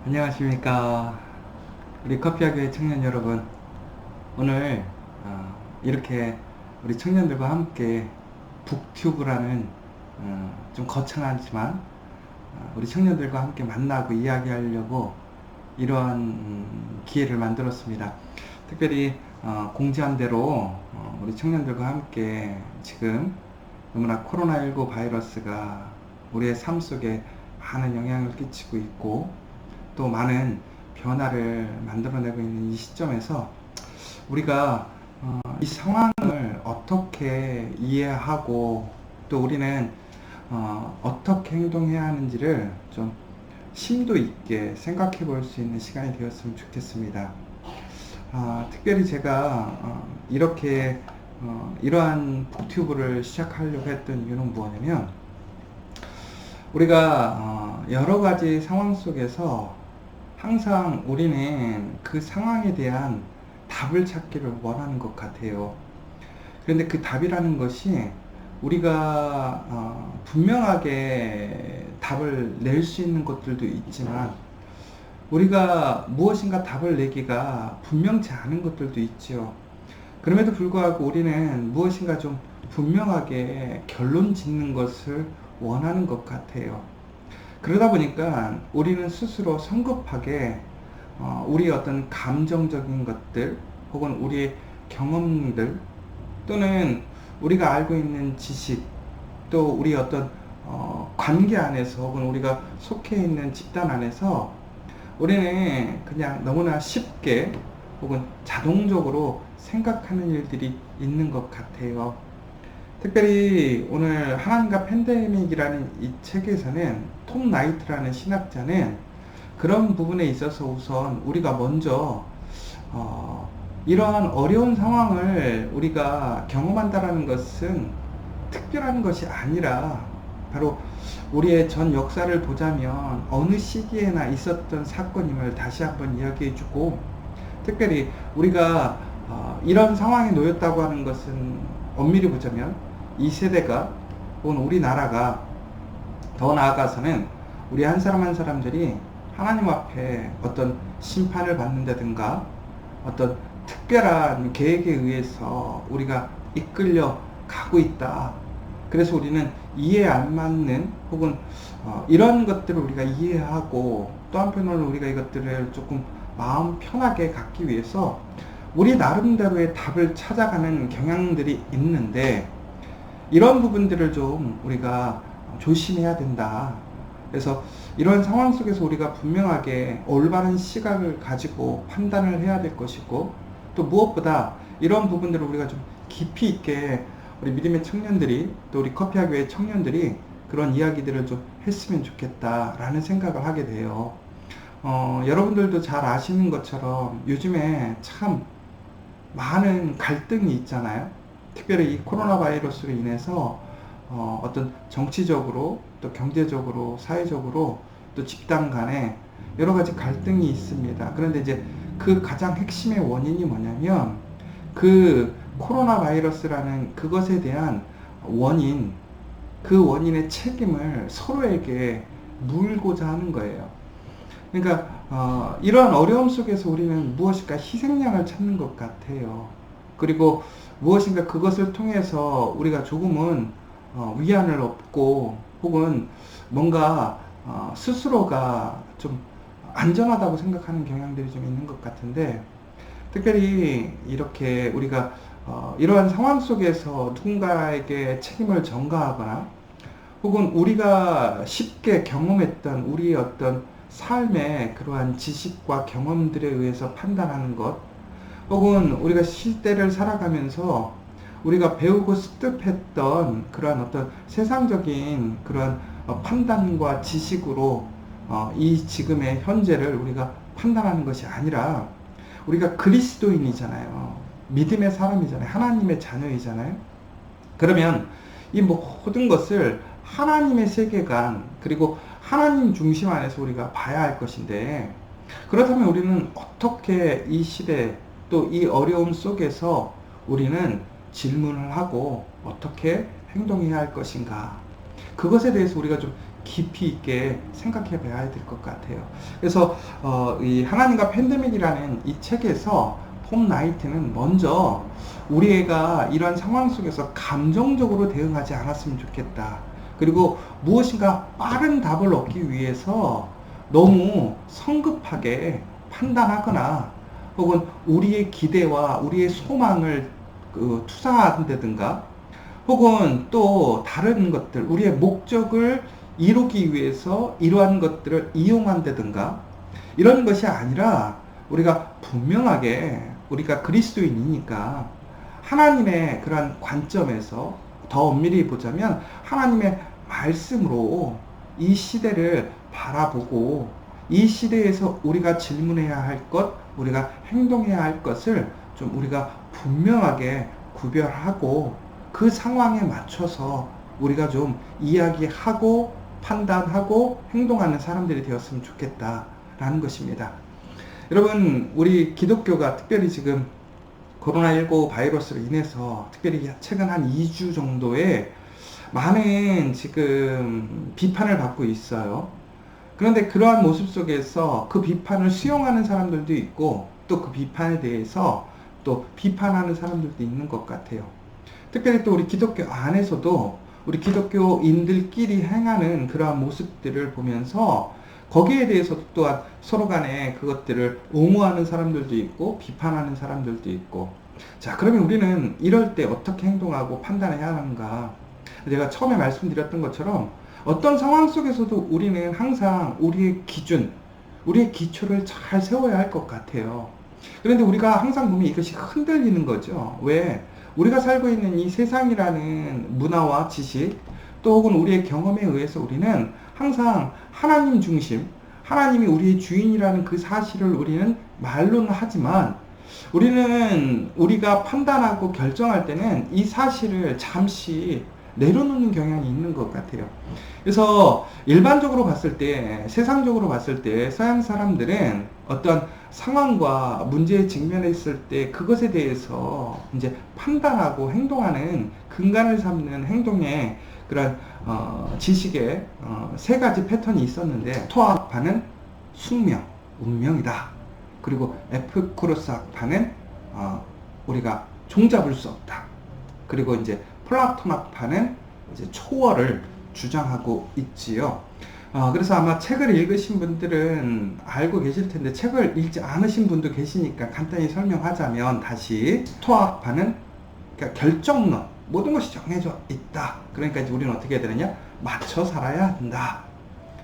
안녕하십니까. 우리 커피학교의 청년 여러분. 오늘 이렇게 우리 청년들과 함께 북튜브라는 좀 거창하지만 우리 청년들과 함께 만나고 이야기하려고 이러한 기회를 만들었습니다. 특별히 공지한 대로 우리 청년들과 함께 지금 너무나 코로나19 바이러스가 우리의 삶 속에 많은 영향을 끼치고 있고 또 많은 변화를 만들어내고 있는 이 시점에서 우리가 이 상황을 어떻게 이해하고 또 우리는 어떻게 행동해야 하는지를 좀 심도 있게 생각해 볼 수 있는 시간이 되었으면 좋겠습니다. 특별히 제가 이렇게 이러한 북튜브를 시작하려고 했던 이유는 뭐냐면 우리가 여러 가지 상황 속에서 항상 우리는 그 상황에 대한 답을 찾기를 원하는 것 같아요. 그런데 그 답이라는 것이 우리가 분명하게 답을 낼 수 있는 것들도 있지만 우리가 무엇인가 답을 내기가 분명치 않은 것들도 있죠. 그럼에도 불구하고 우리는 무엇인가 좀 분명하게 결론 짓는 것을 원하는 것 같아요. 그러다 보니까 우리는 스스로 성급하게 우리의 어떤 감정적인 것들 혹은 우리의 경험들 또는 우리가 알고 있는 지식 또 우리 어떤 관계 안에서 혹은 우리가 속해 있는 집단 안에서 우리는 그냥 너무나 쉽게 혹은 자동적으로 생각하는 일들이 있는 것 같아요. 특별히 오늘 하나님과 팬데믹이라는 이 책에서는 톰 나이트라는 신학자는 그런 부분에 있어서 우선 우리가 먼저 이러한 어려운 상황을 우리가 경험한다라는 것은 특별한 것이 아니라 바로 우리의 전 역사를 보자면 어느 시기에나 있었던 사건임을 다시 한번 이야기해주고 특별히 우리가 이런 상황에 놓였다고 하는 것은 엄밀히 보자면 이 세대가 혹은 우리나라가 더 나아가서는 우리 한 사람 한 사람들이 하나님 앞에 어떤 심판을 받는다든가 어떤 특별한 계획에 의해서 우리가 이끌려 가고 있다. 그래서 우리는 이해 안 맞는 혹은 이런 것들을 우리가 이해하고 또 한편으로는 우리가 이것들을 조금 마음 편하게 갖기 위해서 우리 나름대로의 답을 찾아가는 경향들이 있는데 이런 부분들을 좀 우리가 조심해야 된다. 그래서 이런 상황 속에서 우리가 분명하게 올바른 시각을 가지고 판단을 해야 될 것이고 또 무엇보다 이런 부분들을 우리가 좀 깊이 있게 우리 믿음의 청년들이 또 우리 커피학교의 청년들이 그런 이야기들을 좀 했으면 좋겠다라는 생각을 하게 돼요. 여러분들도 잘 아시는 것처럼 요즘에 참 많은 갈등이 있잖아요. 특별히 이 코로나 바이러스로 인해서 어떤 정치적으로 또 경제적으로 사회적으로 또 집단 간에 여러 가지 갈등이 있습니다. 그런데 이제 그 가장 핵심의 원인이 뭐냐면 그 코로나 바이러스라는 그것에 대한 원인, 그 원인의 책임을 서로에게 물고자 하는 거예요. 그러니까 이러한 어려움 속에서 우리는 무엇인가 희생양을 찾는 것 같아요. 그리고 무엇인가 그것을 통해서 우리가 조금은 위안을 얻고 혹은 뭔가 스스로가 좀 안전하다고 생각하는 경향들이 좀 있는 것 같은데 특별히 이렇게 우리가 이러한 상황 속에서 누군가에게 책임을 전가하거나 혹은 우리가 쉽게 경험했던 우리의 어떤 삶의 그러한 지식과 경험들에 의해서 판단하는 것 혹은 우리가 시대를 살아가면서 우리가 배우고 습득했던 그러한 어떤 세상적인 그러한 판단과 지식으로 이 지금의 현재를 우리가 판단하는 것이 아니라 우리가 그리스도인이잖아요. 믿음의 사람이잖아요. 하나님의 자녀이잖아요. 그러면 이 모든 것을 하나님의 세계관 그리고 하나님 중심 안에서 우리가 봐야 할 것인데 그렇다면 우리는 어떻게 이 시대 또 이 어려움 속에서 우리는 질문을 하고 어떻게 행동해야 할 것인가 그것에 대해서 우리가 좀 깊이 있게 생각해 봐야 될 것 같아요. 그래서 이 하나님과 팬데믹이라는 이 책에서 폼 나이트는 먼저 우리 애가 이런 상황 속에서 감정적으로 대응하지 않았으면 좋겠다. 그리고 무엇인가 빠른 답을 얻기 위해서 너무 성급하게 판단하거나 혹은 우리의 기대와 우리의 소망을 투사한다든가 혹은 또 다른 것들, 우리의 목적을 이루기 위해서 이러한 것들을 이용한다든가 이런 것이 아니라 우리가 분명하게 우리가 그리스도인이니까 하나님의 그런 관점에서 더 엄밀히 보자면 하나님의 말씀으로 이 시대를 바라보고 이 시대에서 우리가 질문해야 할 것, 우리가 행동해야 할 것을 좀 우리가 분명하게 구별하고 그 상황에 맞춰서 우리가 좀 이야기하고 판단하고 행동하는 사람들이 되었으면 좋겠다라는 것입니다. 여러분, 우리 기독교가 특별히 지금 코로나19 바이러스로 인해서 특별히 최근 한 2주 정도의 많은 지금 비판을 받고 있어요. 그런데 그러한 모습 속에서 그 비판을 수용하는 사람들도 있고 또 그 비판에 대해서 또 비판하는 사람들도 있는 것 같아요. 특별히 또 우리 기독교 안에서도 우리 기독교인들끼리 행하는 그러한 모습들을 보면서 거기에 대해서도 또한 서로 간에 그것들을 옹호하는 사람들도 있고 비판하는 사람들도 있고, 자, 그러면 우리는 이럴 때 어떻게 행동하고 판단해야 하는가? 제가 처음에 말씀드렸던 것처럼 어떤 상황 속에서도 우리는 항상 우리의 기준, 우리의 기초를 잘 세워야 할 것 같아요. 그런데 우리가 항상 보면 이것이 흔들리는 거죠. 왜? 우리가 살고 있는 이 세상이라는 문화와 지식, 또 혹은 우리의 경험에 의해서 우리는 항상 하나님 중심, 하나님이 우리의 주인이라는 그 사실을 우리는 말로는 하지만 우리는 우리가 판단하고 결정할 때는 이 사실을 잠시 내려놓는 경향이 있는 것 같아요. 그래서 일반적으로 봤을 때, 세상적으로 봤을 때 서양 사람들은 어떤 상황과 문제에 직면했을 때 그것에 대해서 이제 판단하고 행동하는 근간을 삼는 행동의 그런 지식의 세 가지 패턴이 있었는데, 토학파는 숙명, 운명이다. 그리고 에피쿠로스학파는 우리가 종잡을 수 없다. 그리고 이제 플라톤학파는 이제 초월을 주장하고 있지요. 그래서 아마 책을 읽으신 분들은 알고 계실 텐데 책을 읽지 않으신 분도 계시니까 간단히 설명하자면, 다시 토학파는 그러니까 결정론, 모든 것이 정해져 있다. 그러니까 이제 우리는 어떻게 해야 되느냐? 맞춰 살아야 한다.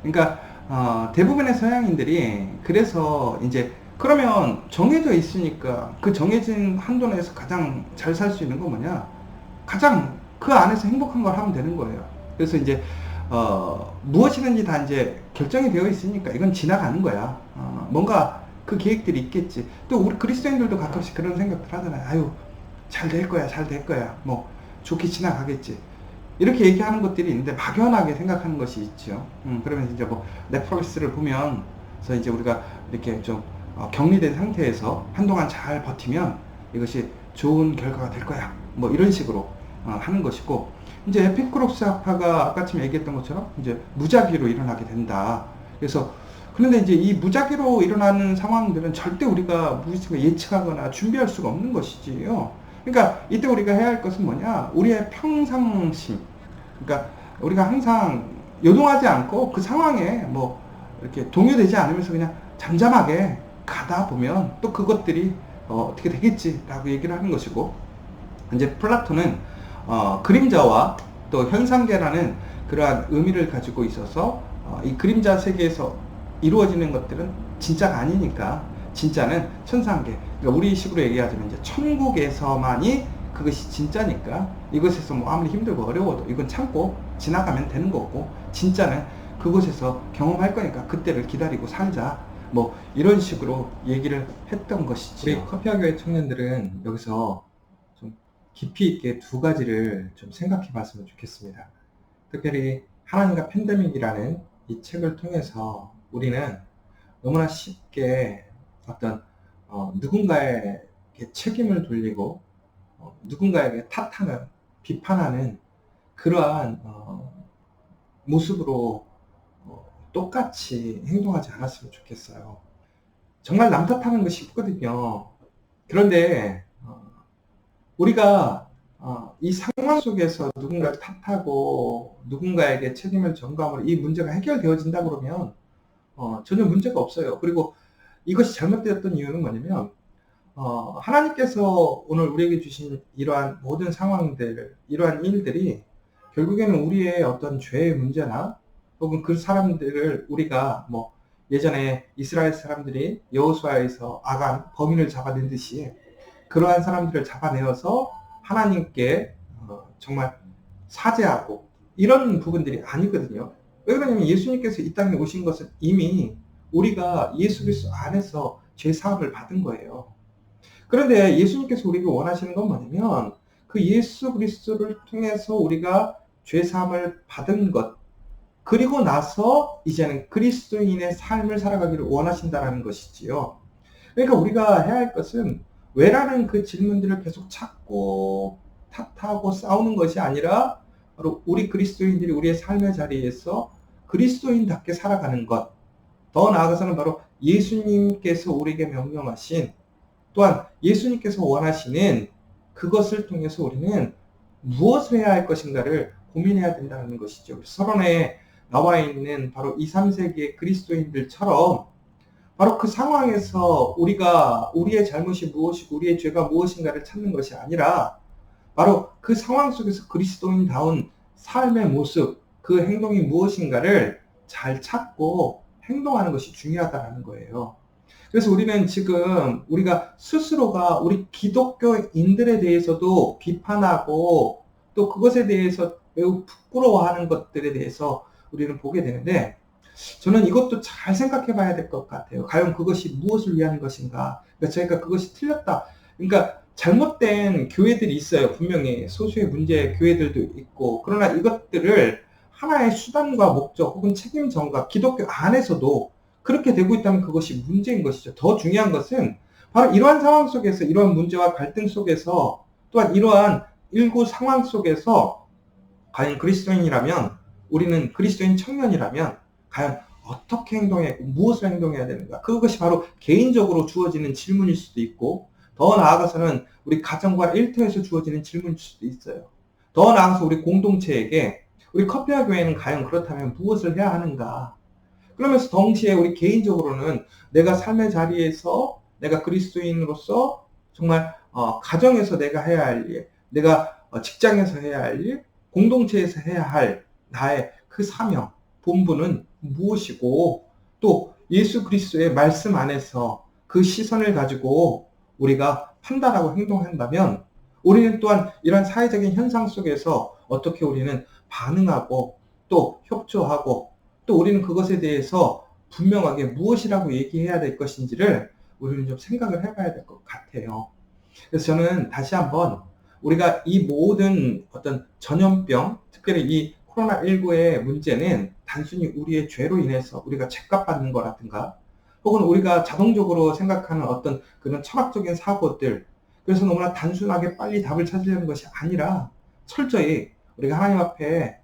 그러니까 대부분의 서양인들이 그래서 이제 그러면 정해져 있으니까 그 정해진 한도 내에서 가장 잘 살 수 있는 건 뭐냐? 가장 그 안에서 행복한 걸 하면 되는 거예요. 그래서 이제 무엇이든지 다 이제 결정이 되어 있으니까 이건 지나가는 거야. 뭔가 그 계획들이 있겠지. 또 우리 그리스도인들도 가끔씩 그런 생각들 하잖아요. 아유, 잘 될 거야, 잘 될 거야. 뭐 좋게 지나가겠지. 이렇게 얘기하는 것들이 있는데 막연하게 생각하는 것이 있죠. 그러면 이제 뭐 넷플릭스를 보면, 그래서 이제 우리가 이렇게 좀 격리된 상태에서 한동안 잘 버티면 이것이 좋은 결과가 될 거야. 뭐 이런 식으로 하는 것이고, 이제 에피쿠로스 학파가 아까쯤 얘기했던 것처럼 이제 무작위로 일어나게 된다. 그래서 그런데 이제 이 무작위로 일어나는 상황들은 절대 우리가 무엇인가 예측하거나 준비할 수가 없는 것이지요. 그러니까 이때 우리가 해야 할 것은 뭐냐? 우리의 평상심. 그러니까 우리가 항상 요동하지 않고 그 상황에 뭐 이렇게 동요되지 않으면서 그냥 잠잠하게 가다 보면 또 그것들이 어떻게 되겠지라고 얘기를 하는 것이고, 이제 플라톤은 그림자와 또 현상계라는 그러한 의미를 가지고 있어서 이 그림자 세계에서 이루어지는 것들은 진짜가 아니니까 진짜는 천상계, 그러니까 우리 식으로 얘기하자면 이제 천국에서만이 그것이 진짜니까 이것에서 뭐 아무리 힘들고 어려워도 이건 참고 지나가면 되는 거고, 진짜는 그곳에서 경험할 거니까 그때를 기다리고 살자, 뭐 이런 식으로 얘기를 했던 것이죠. 우리 커피학교의 청년들은 여기서 좀 깊이 있게 두 가지를 좀 생각해 봤으면 좋겠습니다. 특별히 하나님과 팬데믹이라는 이 책을 통해서 우리는 너무나 쉽게 어떤 누군가에게 책임을 돌리고 누군가에게 탓하는, 비판하는 그러한 모습으로 똑같이 행동하지 않았으면 좋겠어요. 정말 남 탓하는 거 쉽거든요. 그런데 우리가 이 상황 속에서 누군가를 탓하고 누군가에게 책임을 전가함으로 이 문제가 해결되어진다 그러면 전혀 문제가 없어요. 그리고 이것이 잘못되었던 이유는 뭐냐면 하나님께서 오늘 우리에게 주신 이러한 모든 상황들, 이러한 일들이 결국에는 우리의 어떤 죄의 문제나 혹은 그 사람들을 우리가 뭐 예전에 이스라엘 사람들이 여호수아에서 아간 범인을 잡아낸 듯이 그러한 사람들을 잡아내어서 하나님께 정말 사죄하고 이런 부분들이 아니거든요. 왜 그러냐면 예수님께서 이 땅에 오신 것은 이미 우리가 예수 그리스도 안에서 죄 사함을 받은 거예요. 그런데 예수님께서 우리가 원하시는 건 뭐냐면 그 예수 그리스도를 통해서 우리가 죄 사함을 받은 것, 그리고 나서 이제는 그리스도인의 삶을 살아가기를 원하신다는 것이지요. 그러니까 우리가 해야 할 것은 왜라는 그 질문들을 계속 찾고 탓하고 싸우는 것이 아니라 바로 우리 그리스도인들이 우리의 삶의 자리에서 그리스도인답게 살아가는 것, 더 나아가서는 바로 예수님께서 우리에게 명령하신 또한 예수님께서 원하시는 그것을 통해서 우리는 무엇을 해야 할 것인가를 고민해야 된다는 것이죠. 서론에 나와 있는 바로 2, 3세기의 그리스도인들처럼 바로 그 상황에서 우리가 우리의 잘못이 무엇이고 우리의 죄가 무엇인가를 찾는 것이 아니라 바로 그 상황 속에서 그리스도인다운 삶의 모습, 그 행동이 무엇인가를 잘 찾고 행동하는 것이 중요하다는 거예요. 그래서 우리는 지금 우리가 스스로가 우리 기독교인들에 대해서도 비판하고 또 그것에 대해서 매우 부끄러워하는 것들에 대해서 우리는 보게 되는데 저는 이것도 잘 생각해 봐야 될 것 같아요. 과연 그것이 무엇을 위한 것인가? 그러니까 저희가 그것이 틀렸다. 그러니까 잘못된 교회들이 있어요. 분명히 소수의 문제의 교회들도 있고 그러나 이것들을 하나의 수단과 목적 혹은 책임 전가 기독교 안에서도 그렇게 되고 있다면 그것이 문제인 것이죠. 더 중요한 것은 바로 이러한 상황 속에서 이러한 문제와 갈등 속에서 또한 이러한 일구 상황 속에서 과연 그리스도인이라면 우리는 그리스도인 청년이라면 과연 어떻게 행동해야 무엇을 행동해야 되는가 그것이 바로 개인적으로 주어지는 질문일 수도 있고 더 나아가서는 우리 가정과 일터에서 주어지는 질문일 수도 있어요. 더 나아가서 우리 공동체에게 우리 커피와 교회는 과연 그렇다면 무엇을 해야 하는가 그러면서 동시에 우리 개인적으로는 내가 삶의 자리에서 내가 그리스도인으로서 정말 가정에서 내가 해야 할 일, 내가 직장에서 해야 할 일, 공동체에서 해야 할 나의 그 사명, 본분은 무엇이고 또 예수 그리스도의 말씀 안에서 그 시선을 가지고 우리가 판단하고 행동한다면 우리는 또한 이런 사회적인 현상 속에서 어떻게 우리는 반응하고 또 협조하고 또 우리는 그것에 대해서 분명하게 무엇이라고 얘기해야 될 것인지를 우리는 좀 생각을 해봐야 될 것 같아요. 그래서 저는 다시 한번 우리가 이 모든 어떤 전염병, 특별히 이 코로나19의 문제는 단순히 우리의 죄로 인해서 우리가 죄값 받는 거라든가 혹은 우리가 자동적으로 생각하는 어떤 그런 철학적인 사고들 그래서 너무나 단순하게 빨리 답을 찾으려는 것이 아니라 철저히 우리가 하나님 앞에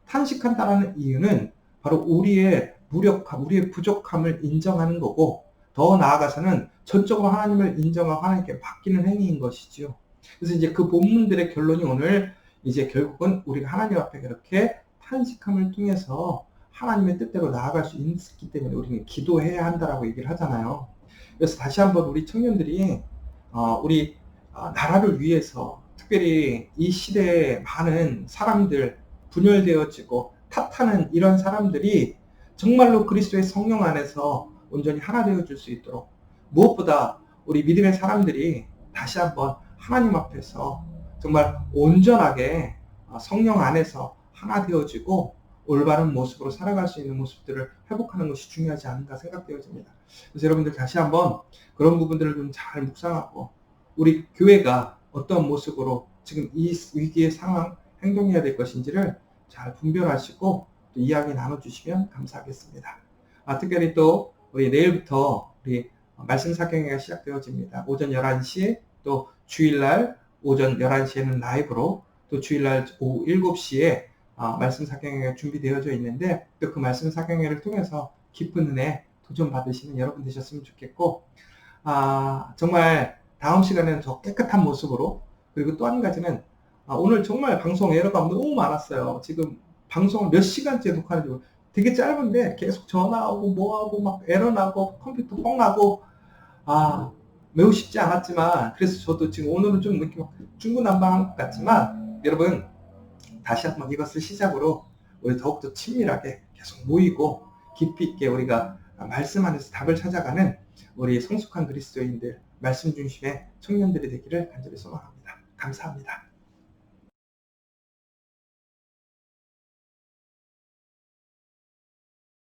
탄식한다는 이유는 바로 우리의 무력함, 우리의 부족함을 인정하는 거고 더 나아가서는 전적으로 하나님을 인정하고 하나님께 맡기는 행위인 것이지요. 그래서 이제 그 본문들의 결론이 오늘 이제 결국은 우리가 하나님 앞에 그렇게 탄식함을 통해서 하나님의 뜻대로 나아갈 수 있기 때문에 우리는 기도해야 한다라고 얘기를 하잖아요. 그래서 다시 한번 우리 청년들이 우리 나라를 위해서 특별히 이 시대에 많은 사람들 분열되어지고 탓하는 이런 사람들이 정말로 그리스도의 성령 안에서 온전히 하나 되어질 수 있도록 무엇보다 우리 믿음의 사람들이 다시 한번 하나님 앞에서 정말 온전하게 성령 안에서 하나 되어지고 올바른 모습으로 살아갈 수 있는 모습들을 회복하는 것이 중요하지 않은가 생각되어집니다. 그래서 여러분들 다시 한번 그런 부분들을 좀 잘 묵상하고 우리 교회가 어떤 모습으로 지금 이 위기의 상황 행동해야 될 것인지를 잘 분별하시고 또 이야기 나눠주시면 감사하겠습니다. 특별히 또 우리 내일부터 우리 말씀 사경회가 시작되어집니다. 오전 11시 또 주일날 오전 11시에는 라이브로 또 주일날 오후 7시에 말씀 사경회가 준비되어져 있는데 또 그 말씀 사경회를 통해서 깊은 은혜 도전 받으시는 여러분 되셨으면 좋겠고 정말 다음 시간에는 더 깨끗한 모습으로 그리고 또 한 가지는 오늘 정말 방송 에러가 너무 많았어요. 지금 방송을 몇 시간째 녹화하는지 되게 짧은데 계속 전화하고 뭐하고 막 에러 나고 컴퓨터 뻥 나고 매우 쉽지 않았지만 그래서 저도 지금 오늘은 좀 이렇게 중구난방한 것 같지만 여러분 다시 한번 이것을 시작으로 우리 더욱더 친밀하게 계속 모이고 깊이 있게 우리가 말씀 안에서 답을 찾아가는 우리 성숙한 그리스도인들 말씀 중심의 청년들이 되기를 간절히 소망합니다. 감사합니다.